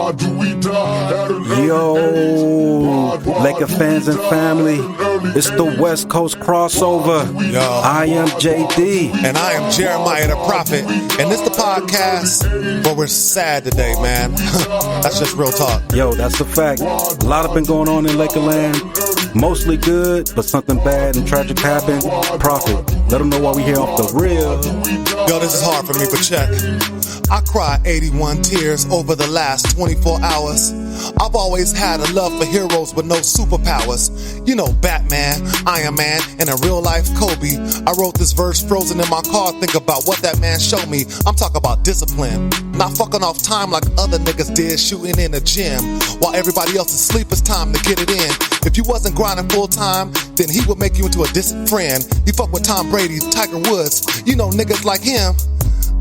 Yo, Laker fans and family, it's the West Coast crossover. Yo. I am JD. And I am Jeremiah the Prophet. And this the podcast where we're sad today, man. That's just real talk. Yo, that's the fact. A lot has been going on in Lakerland. Mostly good, but something bad and tragic happened. Prophet, let them know why we here off the real. Yo, this is hard for me, but check. I cried 81 tears over the last 24 hours. I've always had a love for heroes with no superpowers. You know, Batman, Iron Man, and in real life, Kobe. I wrote this verse frozen in my car, think about what that man showed me. I'm talking about discipline. Not fucking off time like other niggas did, shooting in the gym. While everybody else is asleep, it's time to get it in. If you wasn't grinding full time, then he would make you into a distant friend. He fuck with Tom Brady, Tiger Woods, you know, niggas like him.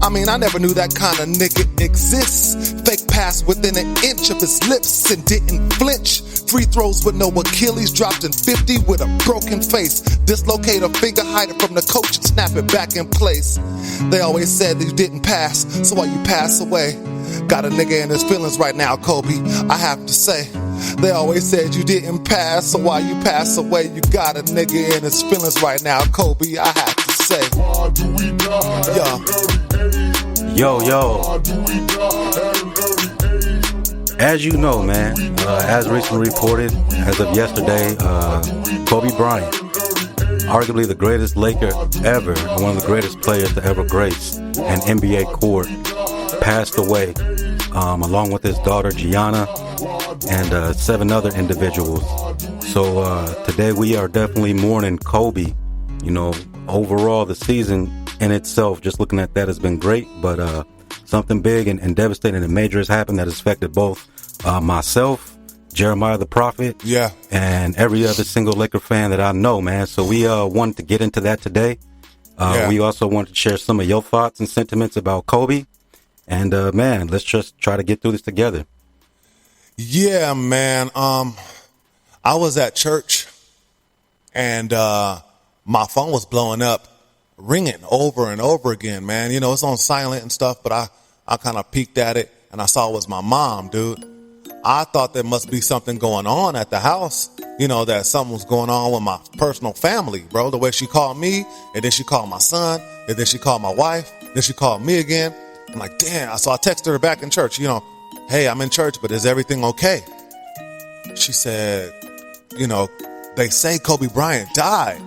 I mean, I never knew that kind of nigga exists. Fake pass within an inch of his lips and didn't flinch. Free throws with no Achilles, dropped in 50 with a broken face. Dislocate a finger, hide it from the coach and snap it back in place. They always said that you didn't pass, so why you pass away? Got a nigga in his feelings right now, Kobe, I have to say. They always said you didn't pass, so why you pass away? You got a nigga in his feelings right now, Kobe, I have to say. Yo. As you know, man, as recently reported, as of yesterday, Kobe Bryant, arguably the greatest Laker ever, and one of the greatest players to ever grace an NBA court, passed away, along with his daughter Gianna and 7 other individuals. So today we are definitely mourning Kobe. You know, overall the season in itself, just looking at that, has been great, but something big and devastating and major has happened that has affected both myself, Jeremiah the Prophet, and every other single Laker fan that I know, man. So we wanted to get into that today. We also wanted to share some of your thoughts and sentiments about Kobe. And man, let's just try to get through this together. Yeah, man. I was at church and my phone was blowing up, ringing over and over again, man. You know, it's on silent and stuff, but I kind of peeked at it and I saw it was my mom, dude. I thought there must be something going on at the house, you know, that something was going on with my personal family, bro. The way she called me, and then she called my son, and then she called my wife, then she called me again. I'm like, damn. So I texted her back in church, you know, hey, I'm in church, but is everything okay? She said, you know, they say Kobe Bryant died.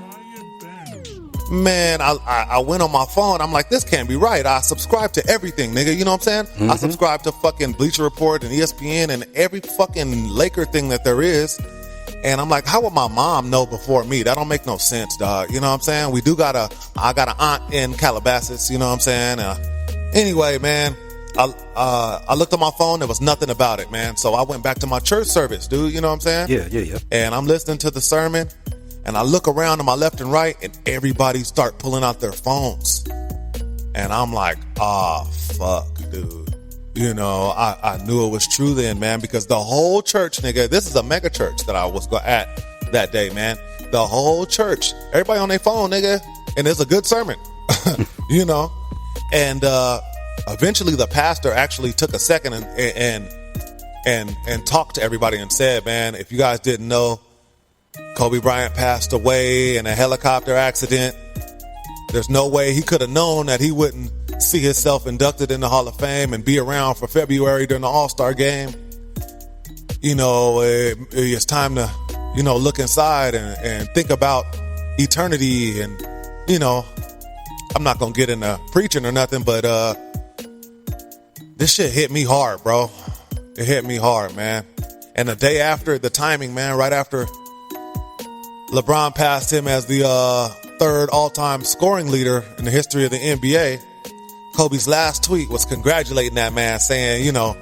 Man, I went on my phone. I'm like, this can't be right. I subscribe to everything, nigga. You know what I'm saying? Mm-hmm. I subscribe to fucking Bleacher Report and ESPN and every fucking Laker thing that there is. And I'm like, how would my mom know before me? That don't make no sense, dog. You know what I'm saying? I got an aunt in Calabasas. You know what I'm saying? Anyway, man, I looked at my phone. There was nothing about it, man. So I went back to my church service, dude. You know what I'm saying? Yeah. And I'm listening to the sermon. And I look around to my left and right, and everybody start pulling out their phones. And I'm like, fuck, dude. You know, I knew it was true then, man, because the whole church, nigga, this is a mega church that I was at that day, man. The whole church, everybody on their phone, nigga, and it's a good sermon, you know. And eventually the pastor actually took a second and talked to everybody and said, man, if you guys didn't know, Kobe Bryant passed away in a helicopter accident. There's no way he could have known that he wouldn't see himself inducted in the Hall of Fame and be around for February during the All-Star game. You know, it's time to, you know, look inside and think about eternity. And, you know, I'm not going to get into preaching or nothing, but this shit hit me hard, bro. It hit me hard, man. And the day after, the timing, man, right after LeBron passed him as the 3rd all-time scoring leader in the history of the NBA, Kobe's last tweet was congratulating that man, saying, you know,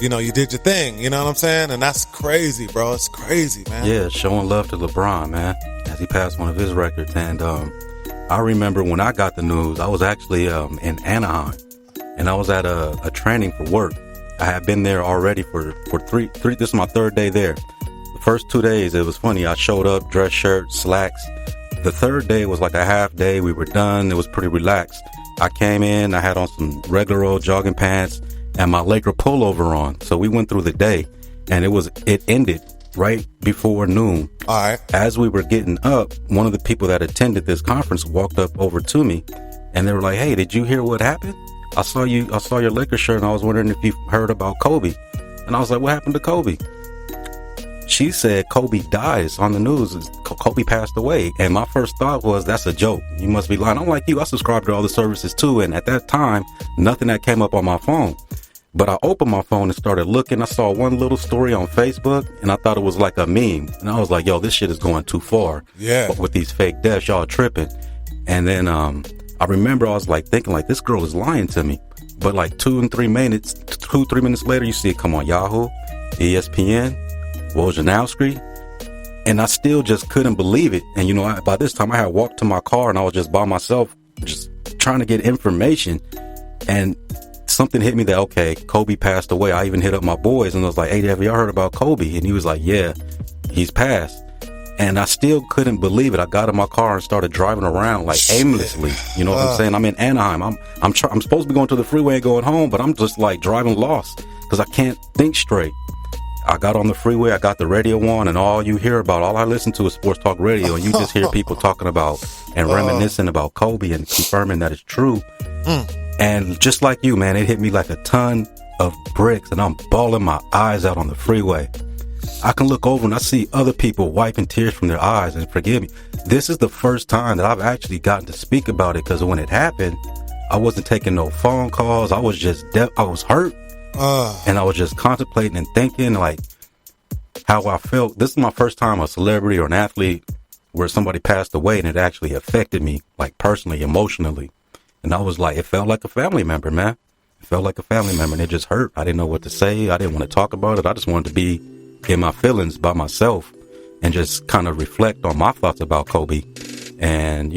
you did your thing, you know what I'm saying? And that's crazy, bro. It's crazy, man. Yeah, showing love to LeBron, man, as he passed one of his records. And I remember when I got the news, I was actually in Anaheim, and I was at a training for work. I had been there already for three. This is my 3rd day there. First 2 days, it was funny. I showed up, dress shirt, slacks. The 3rd day was like a half day. We were done. It was pretty relaxed. I came in, I had on some regular old jogging pants, and my Laker pullover on. So we went through the day, and it ended right before noon. All right. As we were getting up, one of the people that attended this conference walked up over to me, and they were like, "Hey, did you hear what happened? I saw your Laker shirt, and I was wondering if you heard about Kobe." And I was like, "What happened to Kobe?" She said, "Kobe died. It's on the news. Kobe passed away." And my first thought was, that's a joke. You must be lying. I'm like you. I subscribe to all the services too. And at that time, nothing that came up on my phone. But I opened my phone and started looking. I saw one little story on Facebook, and I thought it was like a meme. And I was like, yo, this shit is going too far. Yeah. But with these fake deaths, y'all tripping. And then I remember I was like thinking like, this girl is lying to me. But like 2 3 minutes later, you see it come on Yahoo, ESPN, Wojnarowski, and I still just couldn't believe it. And by this time I had walked to my car and I was just by myself, just trying to get information. And something hit me that, okay, Kobe passed away. I even hit up my boys and I was like, "Hey, have y'all heard about Kobe?" And he was like, "Yeah, he's passed." And I still couldn't believe it. I got in my car and started driving around like aimlessly. You know what I'm saying? I'm in Anaheim. I'm supposed to be going to the freeway and going home, but I'm just like driving lost because I can't think straight. I got on the freeway, I got the radio on, and all I listen to is sports talk radio, and you just hear people talking about and reminiscing about Kobe and confirming that it's true. And just like you, man, it hit me like a ton of bricks, and I'm bawling my eyes out on the freeway. I can look over and I see other people wiping tears from their eyes, and forgive me, this is the first time that I've actually gotten to speak about it, because when it happened, I wasn't taking no phone calls. I was just I was hurt. And I was just contemplating and thinking like how I felt. This is my first time a celebrity or an athlete where somebody passed away and it actually affected me, like personally, emotionally. And I was like, it felt like a family member, man. It felt like a family member, and it just hurt. I didn't know what to say. I didn't want to talk about it. I just wanted to be in my feelings by myself and just kind of reflect on my thoughts about Kobe and,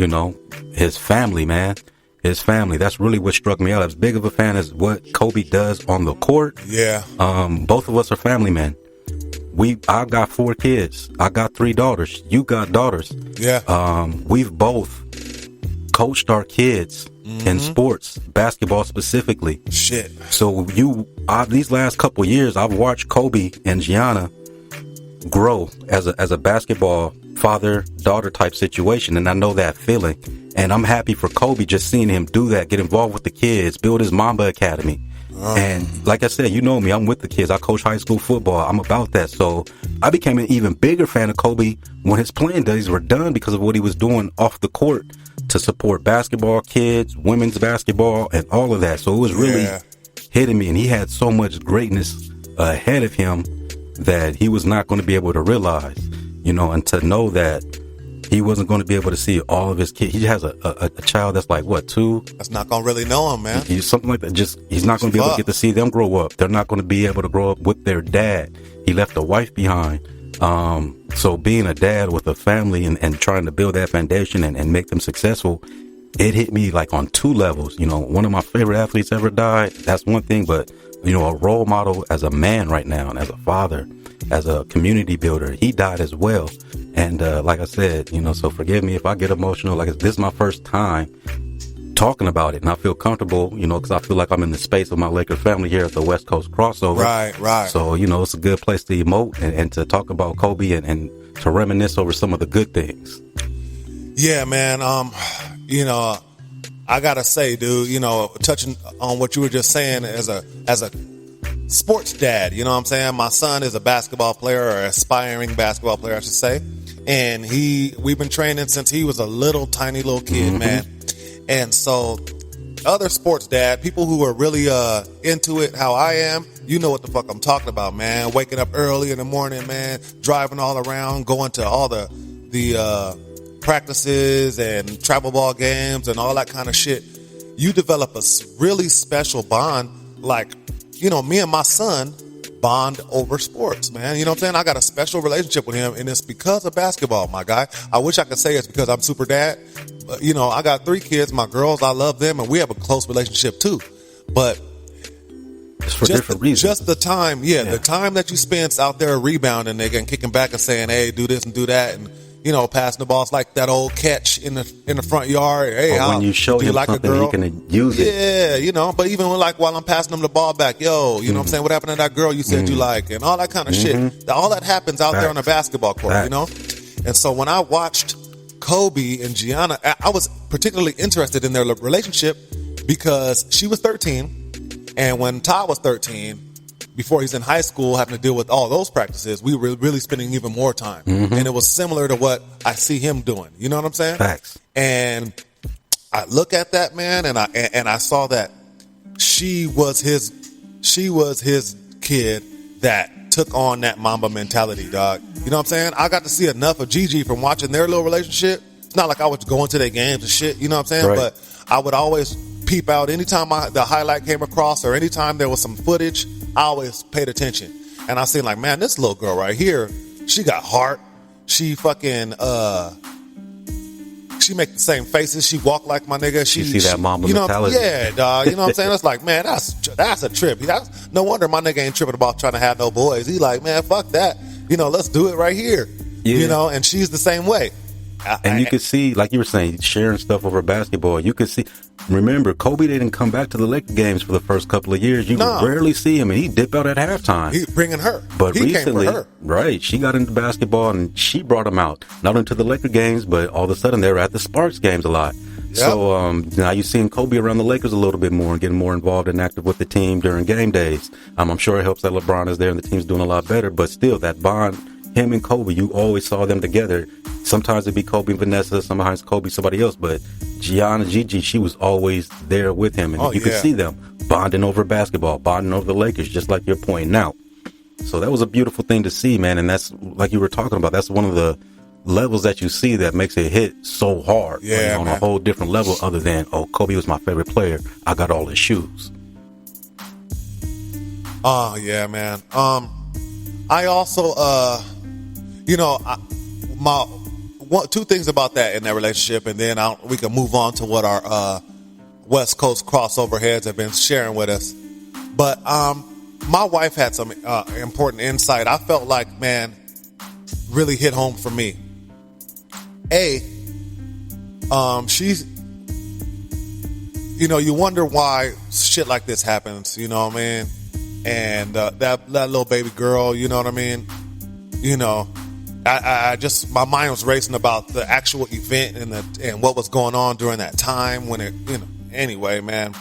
his family, man. His family. That's really what struck me out. As big of a fan as what Kobe does on the court. Yeah. Both of us are family men. I got 4 kids. I got 3 daughters. You got daughters. Yeah. We've both coached our kids in sports, basketball specifically. Shit. So these last couple years, I've watched Kobe and Gianna grow as a basketball father-daughter type situation, and I know that feeling. And I'm happy for Kobe, just seeing him do that, get involved with the kids, build his Mamba Academy. And like I said, you know me, I'm with the kids. I coach high school football. I'm about that. So I became an even bigger fan of Kobe when his playing days were done, because of what he was doing off the court to support basketball kids, women's basketball, and all of that. So it was really hitting me. And he had so much greatness ahead of him that he was not going to be able to realize, and to know that he wasn't going to be able to see all of his kids. He has a child that's like, what, 2? That's not going to really know him, man. He's something like that. He's not going to be able to get to see them grow up. They're not going to be able to grow up with their dad. He left a wife behind. So being a dad with a family and trying to build that foundation and make them successful, it hit me like on 2 levels. One of my favorite athletes ever died. That's one thing, but a role model as a man right now, and as a father, as a community builder, he died as well. And like I said, so forgive me if I get emotional. Like, this is my first time talking about it, and I feel comfortable, because I feel like I'm in the space of my Laker family here at the West Coast Crossover. Right. So, it's a good place to emote and to talk about Kobe and to reminisce over some of the good things. Yeah, man. I gotta say, dude, touching on what you were just saying as a sports dad, you know what I'm saying? My son is a basketball player, or aspiring basketball player, I should say. And we've been training since he was a tiny little kid, man. And so other sports dad, people who are really into it, how I am, you know what the fuck I'm talking about, man. Waking up early in the morning, man, driving all around, going to all the practices and travel ball games and all that kind of shit. You develop a really special bond, like, me and my son bond over sports, man. You know what I'm saying? I got a special relationship with him, and it's because of basketball, my guy. I wish I could say it's because I'm super dad. But, I got 3 kids, my girls, I love them, and we have a close relationship too. But it's for different reasons. Just the time, the time that you spend out there rebounding, nigga, and kicking back and saying, hey, do this and do that, and passing the balls like that old catch in the front yard. Hey, when you show him like something, he can use it. Yeah, but even while I'm passing him the ball back, you know what I'm saying? What happened to that girl you said you like, and all that kind of shit. All that happens out there on the basketball court, And so when I watched Kobe and Gianna, I was particularly interested in their relationship because she was 13, and when Todd was 13, before he's in high school, having to deal with all those practices, we were really spending even more time. And it was similar to what I see him doing. You know what I'm saying? Facts. And I look at that, man, and I saw that she was his kid that took on that Mamba mentality, dog. You know what I'm saying? I got to see enough of Gigi from watching their little relationship. It's not like I was going to their games and shit, you know what I'm saying? Right. But I would always peep out anytime the highlight came across or anytime there was some footage. I always paid attention. And I seen like, man, this little girl right here, she got heart. She fucking, she make the same faces. She walk like my nigga. You see that Mamba mentality. Yeah, dog. You know what I'm saying? It's like, man, that's a trip. No wonder my nigga ain't tripping about trying to have no boys. He like, man, fuck that. Let's do it right here. Yeah. And she's the same way. And you could see, like you were saying, sharing stuff over basketball. You could see, remember, Kobe didn't come back to the Laker games for the first couple of years. You would rarely see him, and he'd dip out at halftime. He bringing her. But he recently, came for her. Right, she got into basketball, and she brought him out. Not only to the Laker games, but all of a sudden, they were at the Sparks games a lot. Yep. So now you're seeing Kobe around the Lakers a little bit more and getting more involved and active with the team during game days. I'm sure it helps that LeBron is there and the team's doing a lot better, but still, that bond, him and Kobe, you always saw them together. Sometimes it'd be Kobe and Vanessa, sometimes Kobe, somebody else. But Gianna, Gigi, she was always there with him. And you could see them bonding over basketball, bonding over the Lakers, just like you're pointing out. So that was a beautiful thing to see, man. And that's, like you were talking about, that's one of the levels that you see that makes it hit so hard. Yeah, on a whole different level other than, Kobe was my favorite player. I got all his shoes. Oh, yeah, man. I also, two things about that in that relationship, and then we can move on to what our West Coast crossover heads have been sharing with us. But my wife had some important insight. I felt like, man, really hit home for me. She's, you wonder why shit like this happens, you know what I mean? And that little baby girl, you know what I mean? I just, my mind was racing about the actual event and what was going on during that time when it, anyway, man.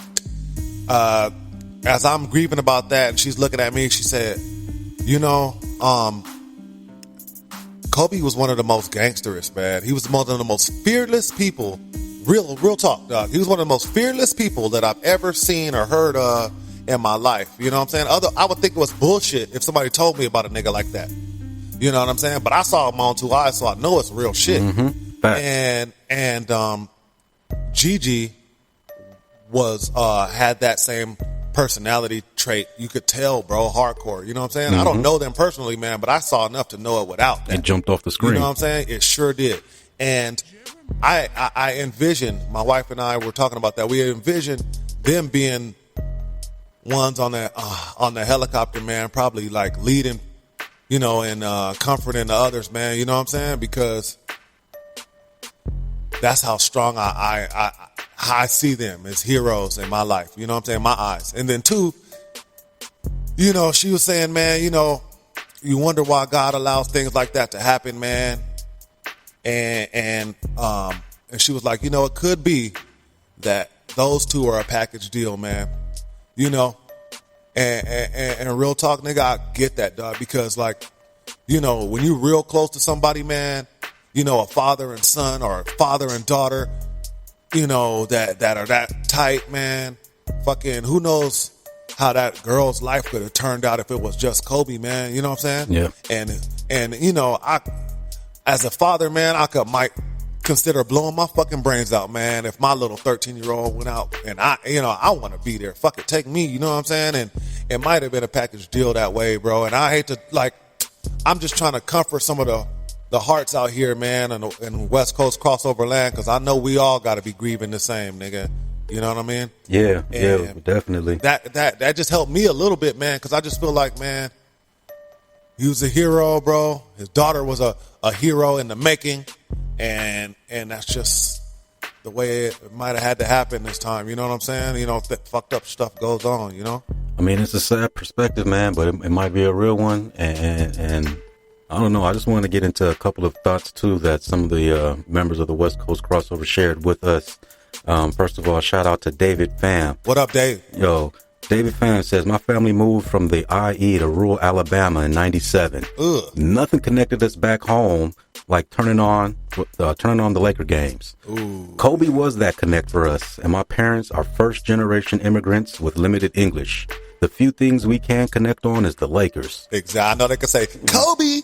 As I'm grieving about that, and she's looking at me, she said, Kobe was one of the most gangsterous, man. He was one of the most fearless people. Real talk, dog. He was one of the most fearless people that I've ever seen or heard of in my life. You know what I'm saying? I would think it was bullshit if somebody told me about a nigga like that. You know what I'm saying? But I saw it with my own two eyes, so I know it's real shit. Mm-hmm. And Gigi was had that same personality trait. You could tell, bro, hardcore. You know what I'm saying? Mm-hmm. I don't know them personally, man, but I saw enough to know it without that. It jumped off the screen. You know what I'm saying? It sure did. And I envisioned, my wife and I were talking about that. We envisioned them being ones on the helicopter, man, probably like leading, and comforting the others, man. You know what I'm saying? Because that's how strong I see them as heroes in my life. You know what I'm saying? My eyes. And then two, she was saying, man, you wonder why God allows things like that to happen, man. And she was like, it could be that those two are a package deal, man. And real talk, nigga, I get that, dog, because like, when you real close to somebody, man, a father and son or a father and daughter, that are that tight, man, fucking who knows how that girl's life could have turned out if it was just Kobe, man. You know what I'm saying? Yeah. And I, as a father, man, might consider blowing my fucking brains out, man, if my little 13-year-old went out and I want to be there. Fuck it, take me, you know what I'm saying? And it might have been a package deal that way, bro. And I hate to, like, I'm just trying to comfort some of the hearts out here, man, in West Coast crossover land, because I know we all got to be grieving the same, nigga. You know what I mean? Yeah, definitely. That just helped me a little bit, man, because I just feel like, man, he was a hero, bro. His daughter was a a hero in the making, and that's just the way it might have had to happen this time. You know what I'm saying? You know, fucked up stuff goes on, you know? I mean, it's a sad perspective, man, but it might be a real one. And I don't know. I just want to get into a couple of thoughts, too, that some of the members of the West Coast Crossover shared with us. First of all, shout out to David Pham. What up, Dave? Yo, David Fannin says, my family moved from the IE to rural Alabama in 97. Ugh. Nothing connected us back home like turning on the Laker games. Ooh. Kobe was that connect for us, and my parents are first generation immigrants with limited English. The few things we can connect on is the Lakers. Exactly. I know they can say, Kobe!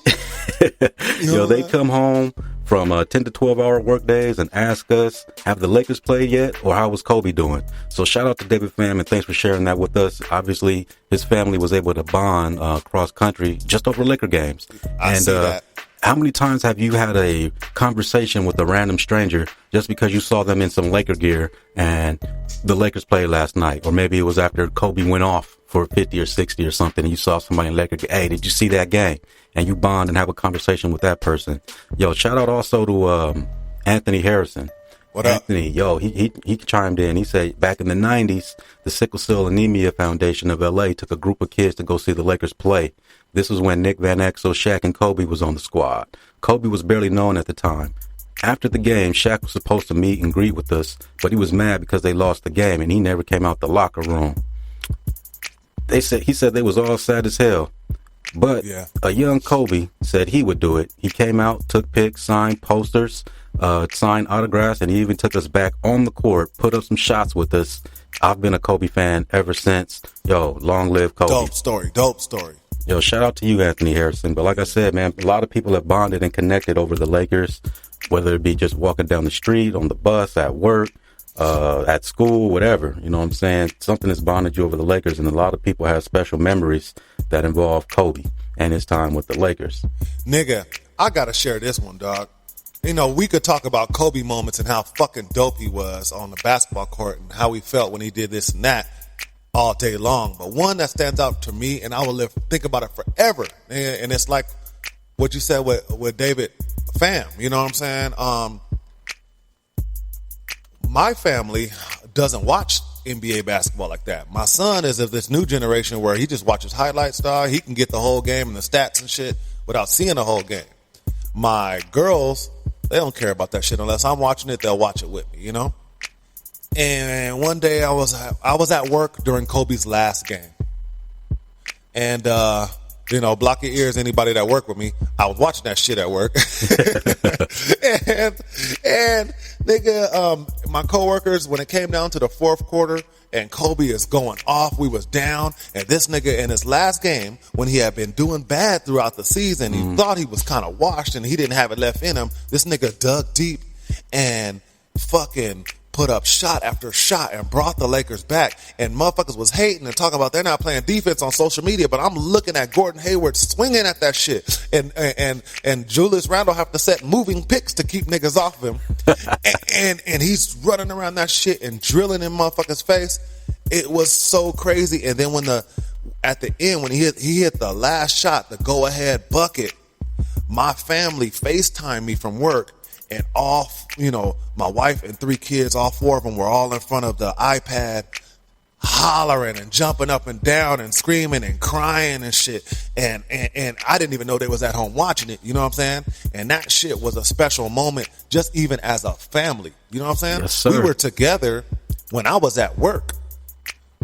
Yo, they come home from 10 to 12 hour work days and ask us, have the Lakers played yet, or how was Kobe doing? So shout out to David Pham, and thanks for sharing that with us. Obviously, his family was able to bond cross country just over Laker games. I see that. How many times have you had a conversation with a random stranger just because you saw them in some Laker gear and the Lakers played last night? Or maybe it was after Kobe went off for 50 or 60 or something, and you saw somebody in Laker gear. Hey, did you see that game? And you bond and have a conversation with that person. Yo, shout out also to Anthony Harrison. What up? Anthony, yo, he chimed in. He said back in the 90s, the Sickle Cell Anemia Foundation of LA took a group of kids to go see the Lakers play. This was when Nick Van Exel, Shaq, and Kobe was on the squad. Kobe was barely known at the time. After the game, Shaq was supposed to meet and greet with us, but he was mad because they lost the game and he never came out the locker room. He said they was all sad as hell. But a young Kobe said he would do it. He came out, took pics, signed posters, signed autographs, and he even took us back on the court, put up some shots with us. I've been a Kobe fan ever since. Yo, long live Kobe. Dope story. Yo, shout out to you, Anthony Harrison. But like I said, man, a lot of people have bonded and connected over the Lakers, whether it be just walking down the street, on the bus, at work, at school, whatever. You know what I'm saying? Something has bonded you over the Lakers, and a lot of people have special memories that involve Kobe and his time with the Lakers. Nigga, I gotta share this one, dog. You know, we could talk about Kobe moments and how fucking dope he was on the basketball court and how he felt when he did this and that all day long. But one that stands out to me, and I will think about it forever, and it's like what you said with David Pham. You know what I'm saying? My family doesn't watch NBA basketball like that. My son is of this new generation where he just watches highlights, dog. He can get the whole game and the stats and shit without seeing the whole game. My girls, they don't care about that shit. Unless I'm watching it, they'll watch it with me, you know? And one day I was at work during Kobe's last game. And, you know, block your ears, anybody that worked with me. I was watching that shit at work. and nigga, my coworkers, when it came down to the fourth quarter and Kobe is going off, we was down. And this nigga in his last game, when he had been doing bad throughout the season, he thought he was kind of washed and he didn't have it left in him. This nigga dug deep and fucking put up shot after shot and brought the Lakers back. And motherfuckers was hating and talking about they're not playing defense on social media, but I'm looking at Gordon Hayward swinging at that shit. And Julius Randle have to set moving picks to keep niggas off him. and he's running around that shit and drilling in motherfuckers' face. It was so crazy. And then at the end, when he hit the last shot, the go ahead bucket, my family FaceTimed me from work. And my wife and 3 kids, all 4 of them were all in front of the iPad, hollering and jumping up and down and screaming and crying and shit. And I didn't even know they was at home watching it. You know what I'm saying? And that shit was a special moment, just even as a family. You know what I'm saying? Yes, sir. We were together when I was at work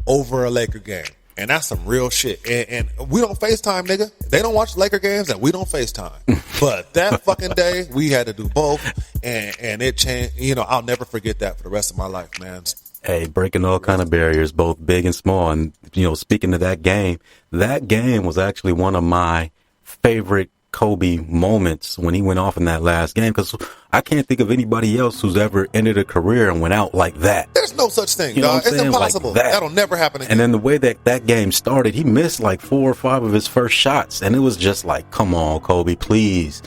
over a Laker game. And that's some real shit. And we don't FaceTime, nigga. They don't watch Laker games and we don't FaceTime. But that fucking day, we had to do both. And it changed. You know, I'll never forget that for the rest of my life, man. Hey, breaking all kind of barriers, both big and small. And, you know, speaking of that game was actually one of my favorite Kobe moments when he went off in that last game, because I can't think of anybody else who's ever ended a career and went out like that. There's no such thing, you know dog. It's impossible. Like That'll never happen again. And then the way that game started, he missed like 4 or 5 of his first shots, and it was just like, come on, Kobe, please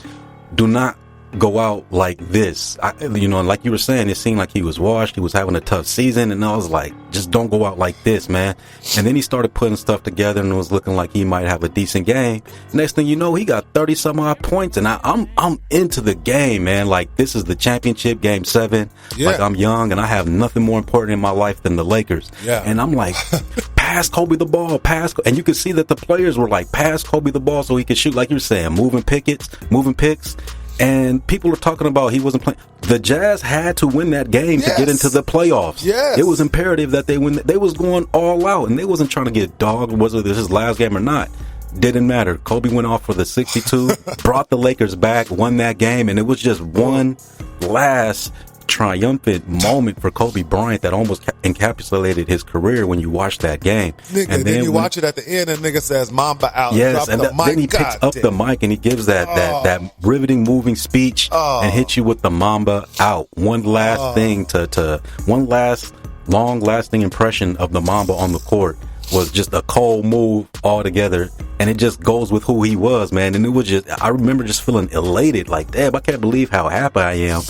do not go out like this. Like you were saying, it seemed like he was washed. He was having a tough season, and I was like, just don't go out like this, man. And then he started putting stuff together, and it was looking like he might have a decent game. Next thing you know, he got 30 some odd points, and I'm into the game, man. Like, this is the championship, game 7. Yeah. Like, I'm young, and I have nothing more important in my life than the Lakers. Yeah. And I'm like, pass Kobe the ball, and you could see that the players were like, pass Kobe the ball so he could shoot, like you're saying, moving picks. And people are talking about he wasn't playing. The Jazz had to win that game to get into the playoffs. Yes. It was imperative that they win. They was going all out, and they wasn't trying to get dogged, whether this is his last game or not. Didn't matter. Kobe went off for the 62, brought the Lakers back, won that game, and it was just one last triumphant moment for Kobe Bryant that almost encapsulated his career when you watch that game. Nigga, and then you watch it at the end and nigga says Mamba out. Yes, and then he picks up the mic and he gives that riveting moving speech and hits you with the Mamba out. One last thing one last long lasting impression of the Mamba on the court was just a cold move altogether, and it just goes with who he was, man. And it was just, I remember just feeling elated, like, damn, I can't believe how happy I am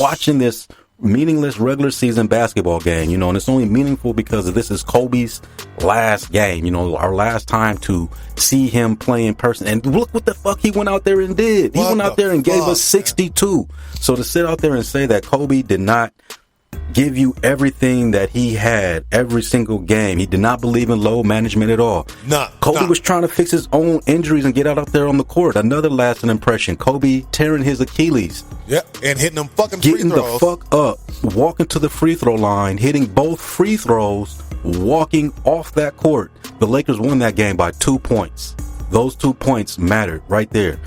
watching this meaningless regular season basketball game, and it's only meaningful because this is Kobe's last game, our last time to see him play in person. And look what the fuck he went out there and did. He went out there and gave us 62. Man. So to sit out there and say that Kobe did not give you everything that he had every single game. He did not believe in load management at all. Kobe was trying to fix his own injuries and get out there on the court. Another lasting impression. Kobe tearing his Achilles. Yep, and hitting them fucking getting free throws. The fuck up, walking to the free throw line, hitting both free throws, walking off that court. The Lakers won that game by 2 points. Those 2 points mattered right there.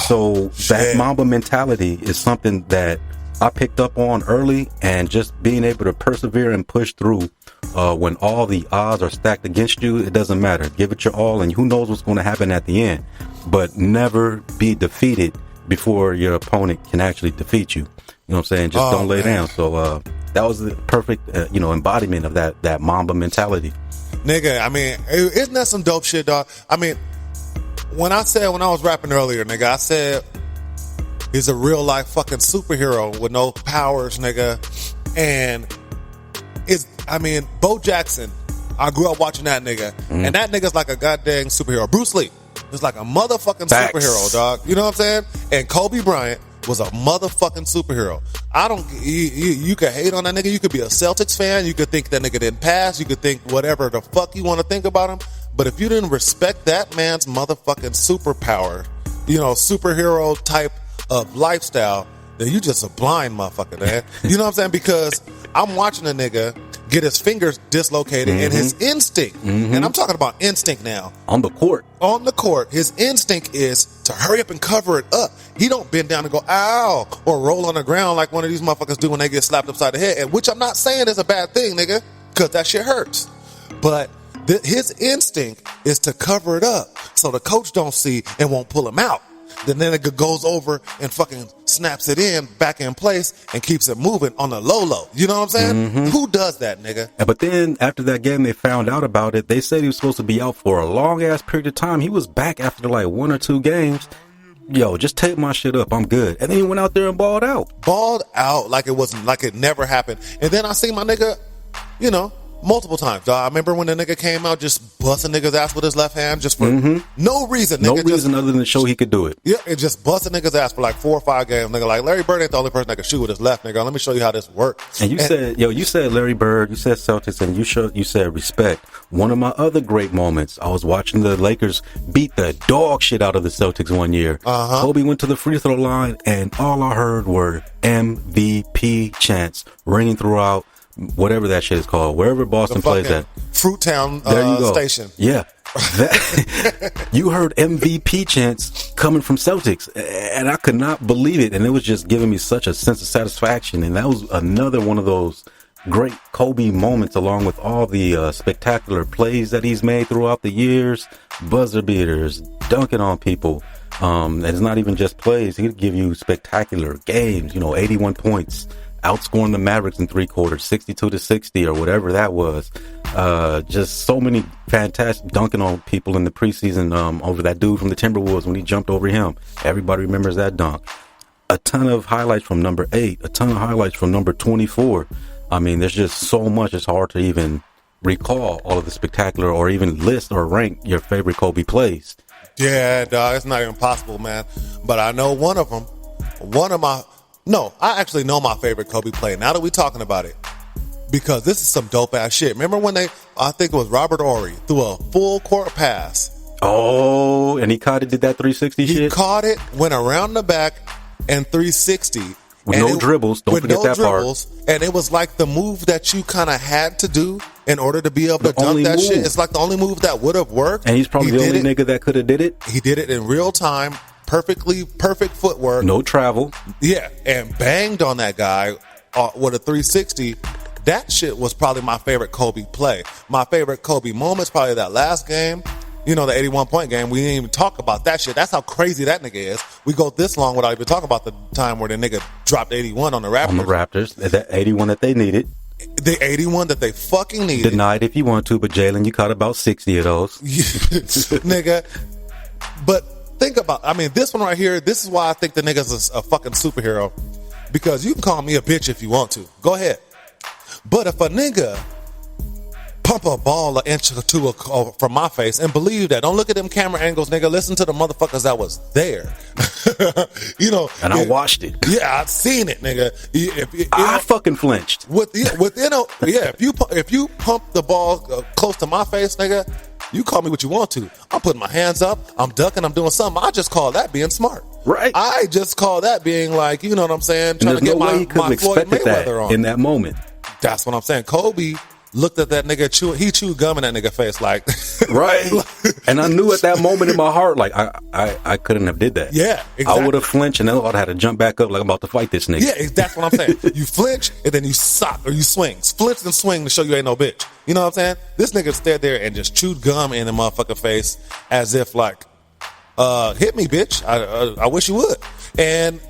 So that Mamba mentality is something that I picked up on early, and just being able to persevere and push through when all the odds are stacked against you. It doesn't matter. Give it your all, and who knows what's going to happen at the end. But never be defeated before your opponent can actually defeat you. You know what I'm saying? Just don't lay down. So that was the perfect embodiment of that Mamba mentality. Nigga, I mean, isn't that some dope shit, dog? I mean, when I was rapping earlier, nigga, I said he's a real life fucking superhero with no powers, nigga. And Bo Jackson, I grew up watching that nigga. And that nigga's like a goddamn superhero. Bruce Lee is like a motherfucking superhero, dog. You know what I'm saying? And Kobe Bryant was a motherfucking superhero. You could hate on that nigga. You could be a Celtics fan. You could think that nigga didn't pass. You could think whatever the fuck you want to think about him. But if you didn't respect that man's motherfucking superpower, superhero type of lifestyle, then you just a blind motherfucker, man. You know what I'm saying? Because I'm watching a nigga get his fingers dislocated and his instinct, and I'm talking about instinct now. On the court, his instinct is to hurry up and cover it up. He don't bend down and go, ow, or roll on the ground like one of these motherfuckers do when they get slapped upside the head, and which I'm not saying is a bad thing, nigga, because that shit hurts. But his instinct is to cover it up so the coach don't see and won't pull him out. Then nigga goes over and fucking snaps it back in place and keeps it moving on the low. You know what I'm saying? Who does that, nigga? But then after that game, they found out about it. They said he was supposed to be out for a long ass period of time. He was back after like 1 or 2 games. Yo, just tape my shit up. I'm good. And then he went out there and balled out like it never happened. And then I see my nigga, multiple times. I remember when the nigga came out just busting nigga's ass with his left hand just for no reason. Nigga, no reason other than to show he could do it. Yeah, and just busting nigga's ass for like 4 or 5 games. Nigga, like Larry Bird ain't the only person that can shoot with his left, nigga. Let me show you how this works. And you said Larry Bird, you said Celtics, and you said respect. One of my other great moments, I was watching the Lakers beat the dog shit out of the Celtics one year. Kobe went to the free throw line, and all I heard were MVP chants ringing throughout whatever that shit is called, wherever Boston plays at. Fruittown station. Yeah. You heard MVP chants coming from Celtics, and I could not believe it. And it was just giving me such a sense of satisfaction. And that was another one of those great Kobe moments, along with all the spectacular plays that he's made throughout the years, buzzer beaters, dunking on people. And it's not even just plays. He'd give you spectacular games, 81 points. Outscoring the Mavericks in 3 quarters, 62-60 or whatever that was. Just so many fantastic dunking on people in the preseason over that dude from the Timberwolves when he jumped over him. Everybody remembers that dunk. a ton of highlights from number 8, a ton of highlights from number 24. I mean, there's just so much. It's hard to even recall all of the spectacular or even list or rank your favorite Kobe plays. Yeah, dog, it's not even possible, man. But I know one of them. I actually know my favorite Kobe play. Now that we're talking about it, because this is some dope ass shit. Remember when I think it was Robert Horry threw a full court pass. Oh, and he caught it, did that 360 shit? He caught it, went around the back, and 360. With no dribbles. Don't forget that part. And it was like the move that you kind of had to do in order to be able to dunk that shit. It's like the only move that would have worked. And he's probably the only nigga that could have did it. He did it in real time. Perfect footwork. No travel. Yeah, and banged on that guy with a 360. That shit was probably my favorite Kobe play. My favorite Kobe moment's probably that last game. You know, the 81-point game. We didn't even talk about that shit. That's how crazy that nigga is. We go this long without even talking about the time where the nigga dropped 81 on the Raptors. On the Raptors. That 81 that they needed. The 81 that they fucking needed. Denied if you want to, but Jalen, you caught about 60 of those. Nigga. But think about, this one right here, this is why I think the nigga's a fucking superhero. Because you can call me a bitch if you want to. Go ahead. But if a nigga pump a ball an inch or two from my face and believe that, don't look at them camera angles, nigga. Listen to the motherfuckers that was there. And I watched it. Yeah, I've seen it, nigga. I fucking flinched. If you pump the ball close to my face, nigga, you call me what you want to. I'm putting my hands up. I'm ducking. I'm doing something. I just call that being smart. Right. I just call that being like, you know what I'm saying? Trying to get my Floyd Mayweather on. In that moment. That's what I'm saying. Kobe looked at that nigga, he chewed gum in that nigga face like. Right. And I knew at that moment in my heart, like, I couldn't have did that. Yeah, exactly. I would have flinched and then I would have had to jump back up like I'm about to fight this nigga. Yeah, that's what I'm saying. You flinch and then you sock or you swing. Flinch and swing to show you ain't no bitch. You know what I'm saying? This nigga stood there and just chewed gum in the motherfucker face as if like, hit me, bitch. I wish you would. And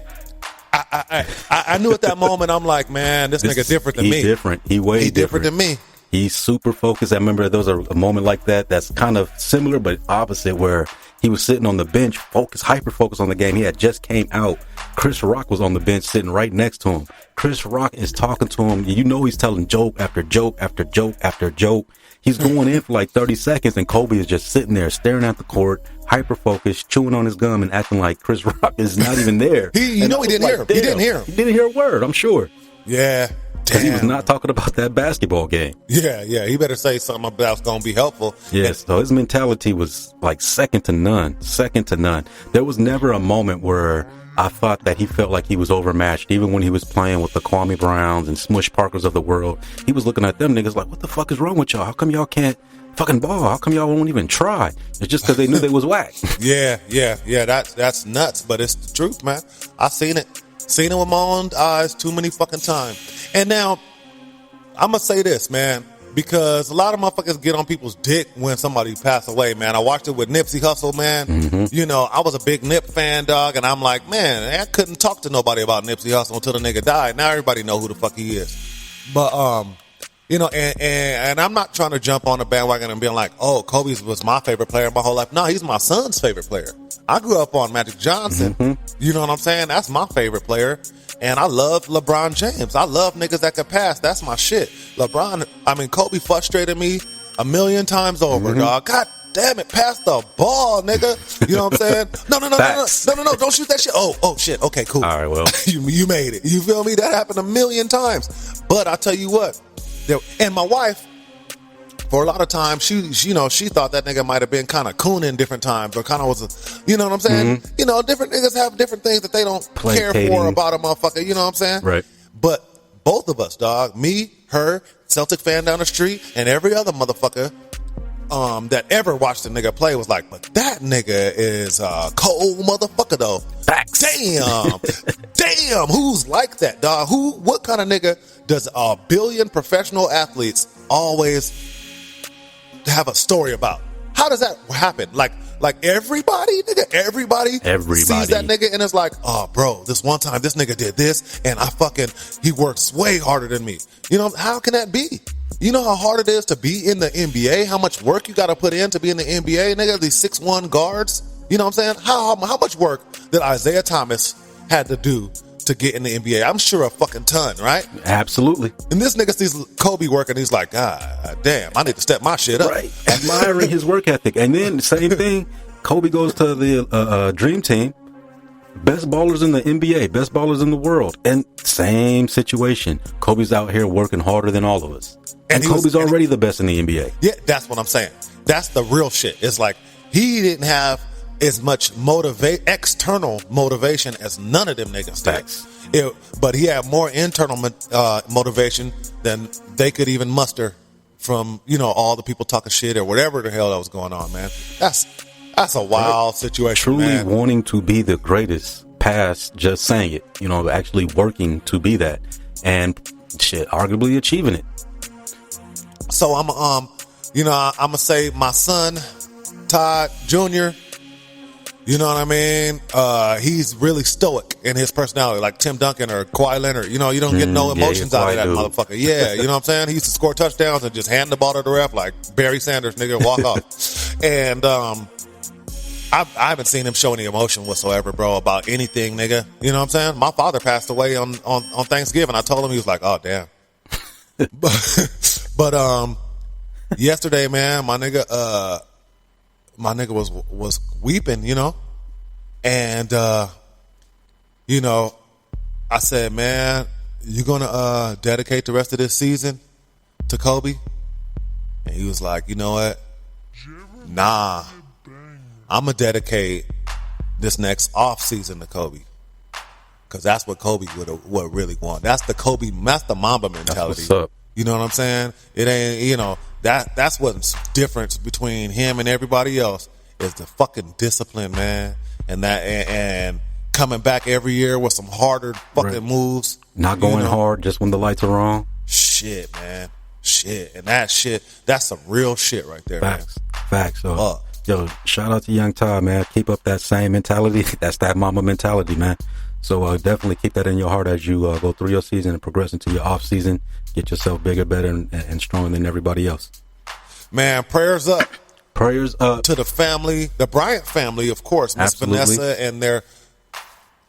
I knew at that moment, I'm like, man, this nigga different than me. He's different. He different than me. He's super focused. I remember there was a moment like that that's kind of similar but opposite, where he was sitting on the bench, hyper focused on the game. He had just came out. Chris Rock was on the bench sitting right next to him. Chris Rock is talking to him. You know he's telling joke after joke after joke after joke. He's going in for like 30 seconds, and Kobe is just sitting there staring at the court, hyper focused, chewing on his gum and acting like Chris Rock is not even there. He didn't hear him. He didn't hear him. He didn't hear a word, I'm sure. Yeah. Because he was not talking about that basketball game. Yeah. He better say something that's going to be helpful. Yes, so his mentality was like second to none. There was never a moment where I thought that he felt like he was overmatched. Even when he was playing with the Kwame Browns and Smush Parkers of the world, he was looking at them niggas like, what the fuck is wrong with y'all? How come y'all can't fucking ball? How come y'all won't even try? It's just because they knew they was whack. Yeah. That's nuts, but it's the truth, man. I seen it with my own eyes too many fucking times. And now, I'm going to say this, man, because a lot of motherfuckers get on people's dick when somebody passed away, man. I watched it with Nipsey Hussle, man. Mm-hmm. You know, I was a big Nip fan, dog, and I'm like, man, I couldn't talk to nobody about Nipsey Hussle until the nigga died. Now everybody know who the fuck he is. But, you know, and I'm not trying to jump on the bandwagon and being like, oh, Kobe was my favorite player my whole life. No, he's my son's favorite player. I grew up on Magic Johnson. Mm-hmm. You know what I'm saying? That's my favorite player. And I love LeBron James. I love niggas that can pass. That's my shit. Kobe frustrated me a million times over, dog. God damn it, pass the ball, nigga. You know what I'm saying? No, don't shoot that shit. Oh, shit. Okay, cool. All right, well. you made it. You feel me? That happened a million times. But I tell you what, and my wife, for a lot of times, she thought that nigga might have been kind of cooning different times, or kind of was, you know what I'm saying? Mm-hmm. You know, different niggas have different things that they don't care for about a motherfucker, you know what I'm saying? Right. But both of us, dog, me, her, Celtic fan down the street, and every other motherfucker that ever watched a nigga play was like, but that nigga is a cold motherfucker, though. Facts. Damn, who's like that, dog? What kind of nigga does a billion professional athletes always have a story about? How does that happen? Like everybody, nigga, everybody sees that nigga and it's like, oh, bro, this one time this nigga did this and he works way harder than me. You know, how can that be? You know how hard it is to be in the NBA? How much work you got to put in to be in the NBA, nigga? These 6'1" guards. You know what I'm saying? How much work did Isaiah Thomas had to do to get in the NBA? I'm sure a fucking ton, right? Absolutely. And this nigga sees Kobe working, he's like, God damn, I need to step my shit up. Right. Admiring his work ethic. And then same thing, Kobe goes to the Dream Team. Best ballers in the NBA, best ballers in the world. And same situation. Kobe's out here working harder than all of us. And Kobe's already the best in the NBA. Yeah, that's what I'm saying. That's the real shit. It's like he didn't have as much external motivation as none of them niggas did. But he had more internal motivation than they could even muster from, all the people talking shit or whatever the hell that was going on, man. That's a wild situation, truly man. Wanting to be the greatest past just saying it, actually working to be that and shit, arguably achieving it. So I'm gonna say my son, Todd Jr., you know what I mean? He's really stoic in his personality, like Tim Duncan or Kawhi Leonard. You don't get no emotions out of that motherfucker. Yeah, you know what I'm saying? He used to score touchdowns and just hand the ball to the ref like Barry Sanders, nigga, walk off. And I haven't seen him show any emotion whatsoever, bro, about anything, nigga. You know what I'm saying? My father passed away on Thanksgiving. I told him, he was like, oh, damn. But yesterday, man, my nigga was weeping, and I said, man, you gonna dedicate the rest of this season to Kobe? And he was like, you know what? Nah, I'm gonna dedicate this next off season to Kobe, because that's what Kobe would really want. That's the Mamba mentality. That's what's up. You know what I'm saying? It ain't, that's what's difference between him and everybody else is the fucking discipline, man. And coming back every year with some harder fucking moves. Not going hard just when the lights are on. Shit, man. Shit. And that's some real shit right there, Facts. man. Facts. So, yo, shout out to young Todd, man. Keep up that same mentality. That's that Mamba mentality, man. So definitely keep that in your heart as you go through your season and progress into your off season. Get yourself bigger, better, and stronger than everybody else. Man, prayers up. Prayers up. To the family, the Bryant family, of course. Miss Vanessa and their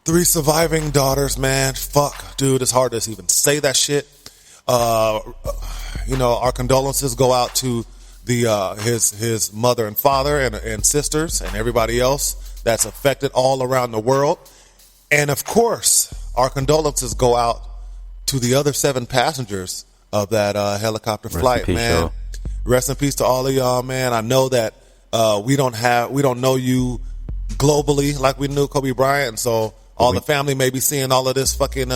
3 surviving daughters, man. Fuck, dude, it's hard to even say that shit. Our condolences go out to his mother and father and sisters and everybody else that's affected all around the world. And of course, our condolences go out to the other 7 passengers of that helicopter flight, man. Rest in peace to all of y'all, man. I know that we don't know you globally like we knew Kobe Bryant, and so the family may be seeing all of this fucking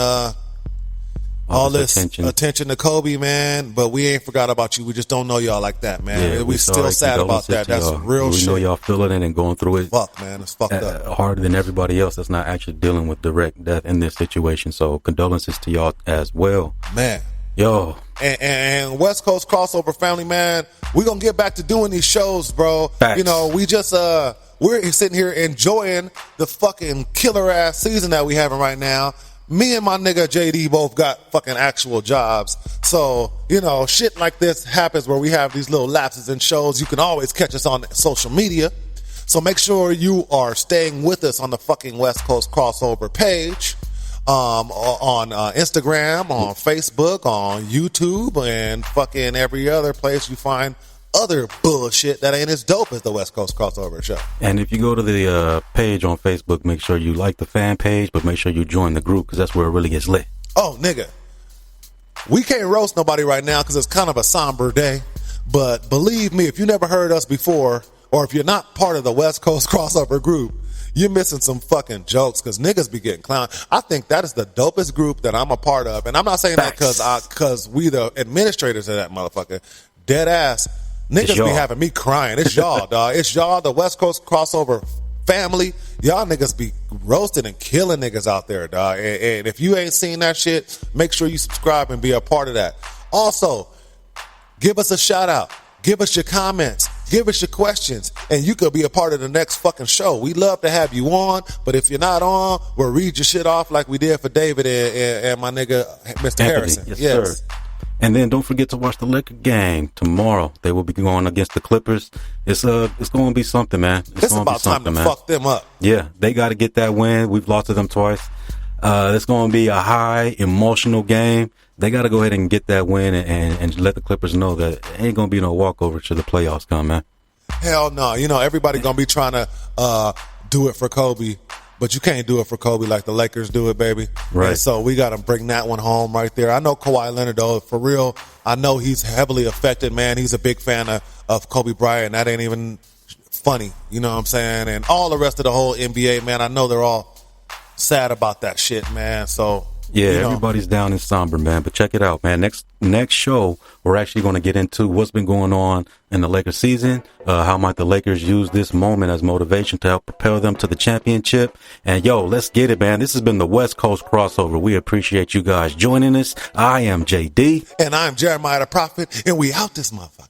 all this attention to Kobe, man. But we ain't forgot about you. We just don't know y'all like that, man. Yeah, we still sad about that. That's real shit. We know y'all feeling it and going through it. Fuck, man, it's fucked up. Harder than everybody else that's not actually dealing with direct death in this situation. So condolences to y'all as well, man. Yo. And West Coast Crossover family, man, we're going to get back to doing these shows, bro. Facts. We just, we're sitting here enjoying the fucking killer ass season that we having right now. Me and my nigga JD both got fucking actual jobs. So, shit like this happens where we have these little lapses in shows. You can always catch us on social media. So make sure you are staying with us on the fucking West Coast Crossover page. On Instagram, on Facebook, on YouTube, and fucking every other place you find other bullshit that ain't as dope as the West Coast Crossover Show. And if you go to the page on Facebook, make sure you like the fan page, but make sure you join the group, because that's where it really gets lit. Oh, nigga. We can't roast nobody right now because it's kind of a somber day. But believe me, if you never heard us before, or if you're not part of the West Coast Crossover group, you're missing some fucking jokes, because niggas be getting clowned. I think that is the dopest group that I'm a part of. And I'm not saying that because we the administrators of that motherfucker. Dead ass. Niggas be having me crying. It's y'all, dog. It's y'all, the West Coast Crossover family. Y'all niggas be roasting and killing niggas out there, dog. And if you ain't seen that shit, make sure you subscribe and be a part of that. Also, give us a shout out. Give us your comments. Give us your questions. And you could be a part of the next fucking show. We love to have you on. But if you're not on, we'll read your shit off like we did for David and my nigga, Mr. Anthony. Harrison. Yes, sir. And then don't forget to watch the Liquor Game tomorrow. They will be going against the Clippers. It's going to be something, man. It's about time to fuck them up. Yeah, they got to get that win. We've lost to them twice. It's going to be a high emotional game. They got to go ahead and get that win and let the Clippers know that it ain't going to be no walkover to the playoffs come, man. Hell no. You know, everybody going to be trying to do it for Kobe, but you can't do it for Kobe like the Lakers do it, baby. Right. And so we got to bring that one home right there. I know Kawhi Leonard, though, for real, I know he's heavily affected, man. He's a big fan of Kobe Bryant. That ain't even funny, you know what I'm saying? And all the rest of the whole NBA, man, I know they're all sad about that shit, man. So yeah, everybody's down in somber, man. But check it out, man. Next show, we're actually going to get into what's been going on in the Lakers season. How might the Lakers use this moment as motivation to help propel them to the championship? And yo, let's get it, man. This has been the West Coast Crossover. We appreciate you guys joining us. I am JD. And I'm Jeremiah the Prophet, and we out this motherfucker.